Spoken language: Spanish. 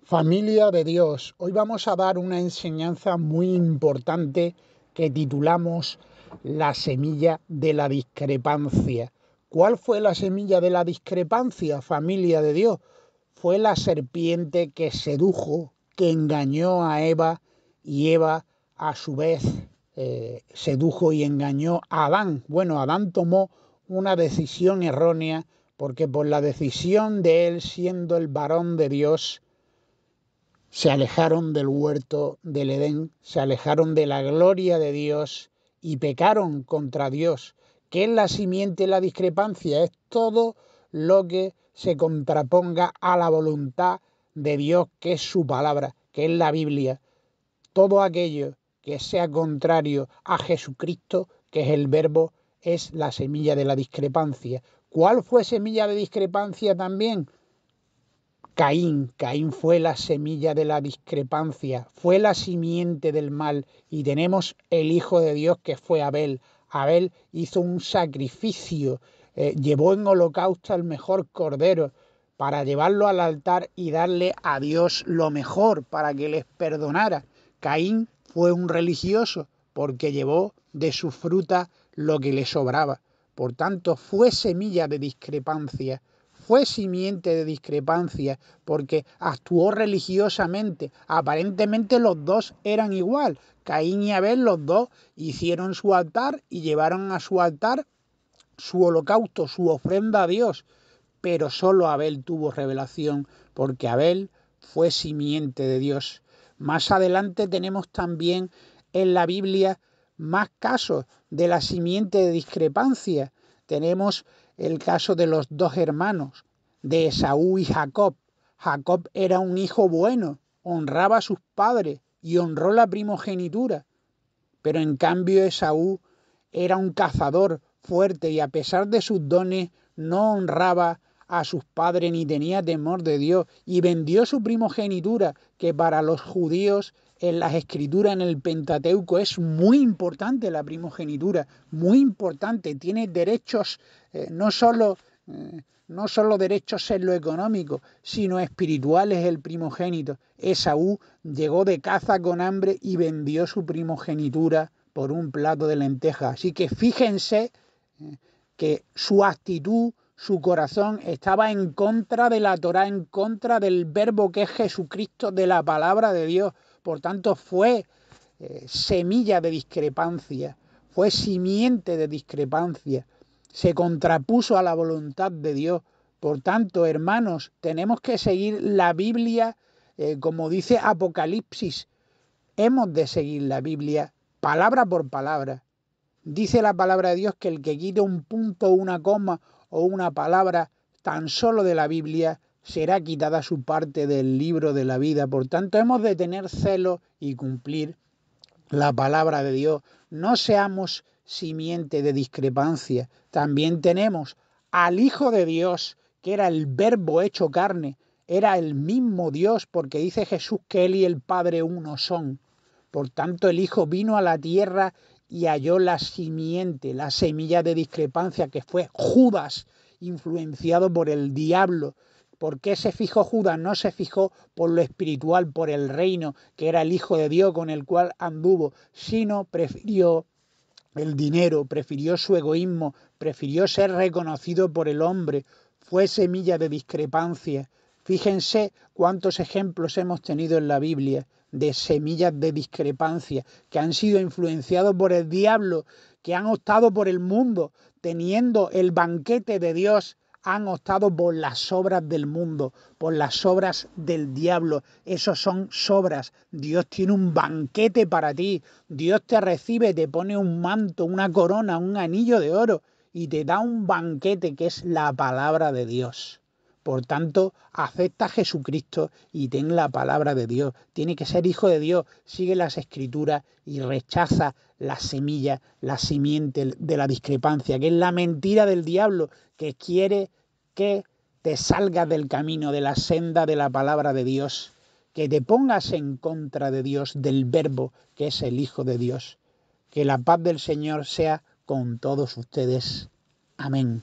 Familia de Dios, hoy vamos a dar una enseñanza muy importante que titulamos La semilla de la discrepancia. ¿Cuál fue la semilla de la discrepancia, familia de Dios? Fue la serpiente que sedujo, que engañó a Eva, y Eva a su vez sedujo y engañó a Adán. Bueno, Adán tomó una decisión errónea porque por la decisión de él, siendo el varón de Dios, se alejaron del huerto del Edén, se alejaron de la gloria de Dios y pecaron contra Dios. ¿Qué es la simiente de la discrepancia? Es todo lo que se contraponga a la voluntad de Dios, que es su palabra, que es la Biblia. Todo aquello que sea contrario a Jesucristo, que es el Verbo, es la semilla de la discrepancia. ¿Cuál fue semilla de discrepancia también? Caín fue la semilla de la discrepancia, fue la simiente del mal, y tenemos el Hijo de Dios que fue Abel. Abel hizo un sacrificio, llevó en holocausto al mejor cordero para llevarlo al altar y darle a Dios lo mejor para que les perdonara. Caín fue un religioso porque llevó de su fruta lo que le sobraba. Por tanto, fue semilla de discrepancia. Fue simiente de discrepancia porque actuó religiosamente. Aparentemente los dos eran igual. Caín y Abel, los dos hicieron su altar y llevaron a su altar su holocausto, su ofrenda a Dios. Pero solo Abel tuvo revelación porque Abel fue simiente de Dios. Más adelante tenemos también en la Biblia más casos de la simiente de discrepancia. Tenemos el caso de los dos hermanos, de Esaú y Jacob. Jacob era un hijo bueno, honraba a sus padres y honró la primogenitura. Pero en cambio Esaú era un cazador fuerte y a pesar de sus dones no honraba a sus padres ni tenía temor de Dios y vendió su primogenitura, que para los judíos en las escrituras, en el Pentateuco, es muy importante la primogenitura, muy importante, tiene derechos no solo derechos en lo económico, sino espirituales el primogénito. Esaú llegó de caza con hambre y vendió su primogenitura por un plato de lentejas. Así que fíjense que su actitud, su corazón estaba en contra de la Torá, en contra del Verbo que es Jesucristo, de la palabra de Dios. Por tanto, fue semilla de discrepancia, fue simiente de discrepancia, se contrapuso a la voluntad de Dios. Por tanto, hermanos, tenemos que seguir la Biblia, como dice Apocalipsis, hemos de seguir la Biblia palabra por palabra. Dice la palabra de Dios que el que quite un punto, una coma o una palabra tan solo de la Biblia, será quitada su parte del libro de la vida. Por tanto, hemos de tener celo y cumplir la palabra de Dios. No seamos simiente de discrepancia. También tenemos al Hijo de Dios, que era el Verbo hecho carne, era el mismo Dios, porque dice Jesús que Él y el Padre uno son. Por tanto, el Hijo vino a la tierra y halló la simiente, la semilla de discrepancia, que fue Judas, influenciado por el diablo. ¿Por qué se fijó Judas? No se fijó por lo espiritual, por el reino, que era el Hijo de Dios con el cual anduvo, sino prefirió el dinero, prefirió su egoísmo, prefirió ser reconocido por el hombre. Fue semilla de discrepancia. Fíjense cuántos ejemplos hemos tenido en la Biblia de semillas de discrepancia que han sido influenciados por el diablo, que han optado por el mundo, teniendo el banquete de Dios, han optado por las obras del mundo, por las obras del diablo. Esos son sobras. Dios tiene un banquete para ti. Dios te recibe, te pone un manto, una corona, un anillo de oro y te da un banquete que es la palabra de Dios. Por tanto, acepta a Jesucristo y ten la palabra de Dios. Tiene que ser hijo de Dios, sigue las escrituras y rechaza la semilla, la simiente de la discrepancia, que es la mentira del diablo, que quiere que te salgas del camino, de la senda de la palabra de Dios, que te pongas en contra de Dios, del Verbo, que es el Hijo de Dios. Que la paz del Señor sea con todos ustedes. Amén.